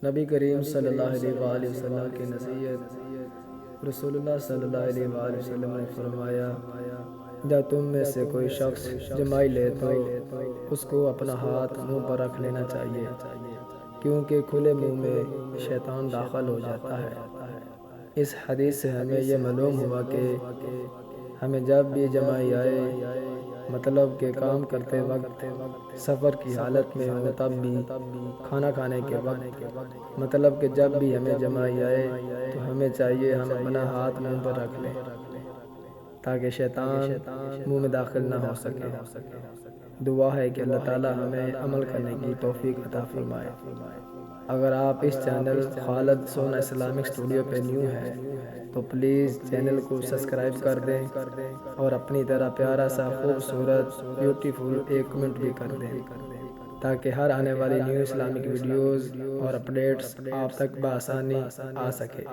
نبی کریم صلی اللہ علیہ وآلہ وسلم کی نصیحت۔ رسول اللہ صلی اللہ علیہ وآلہ وسلم نے فرمایا، جب تم میں سے کوئی شخص جمائی لے تو اس کو اپنا ہاتھ منہ پر رکھ لینا چاہیے، کیونکہ کھلے منہ میں شیطان داخل ہو جاتا ہے۔ اس حدیث سے ہمیں یہ معلوم ہوا کہ ہمیں جب بھی جمائی آئے، مطلب کہ کام کرتے وقت، سفر کی حالت میں ہو تب بھی، کھانا کھانے کے وقت، مطلب کہ جب بھی ہمیں جمائی آئے تو ہمیں چاہیے ہم اپنا ہاتھ منہ پر رکھ لیں تاکہ شیطان منہ میں داخل نہ ہو سکے۔ دعا ہے کہ اللہ تعالی ہمیں عمل کرنے کی توفیق عطا فرمائے۔ اگر آپ اس چینل خالد سونا اسلامک اسٹوڈیو پہ نیو ہیں تو پلیز چینل کو سبسکرائب کر دیں اور اپنی طرح پیارا سا خوبصورت بیوٹیفل ایک کمنٹ بھی کر دیں تاکہ ہر آنے والی نیو اسلامک ویڈیوز اور اپڈیٹس آپ تک بآسانی آ سکے۔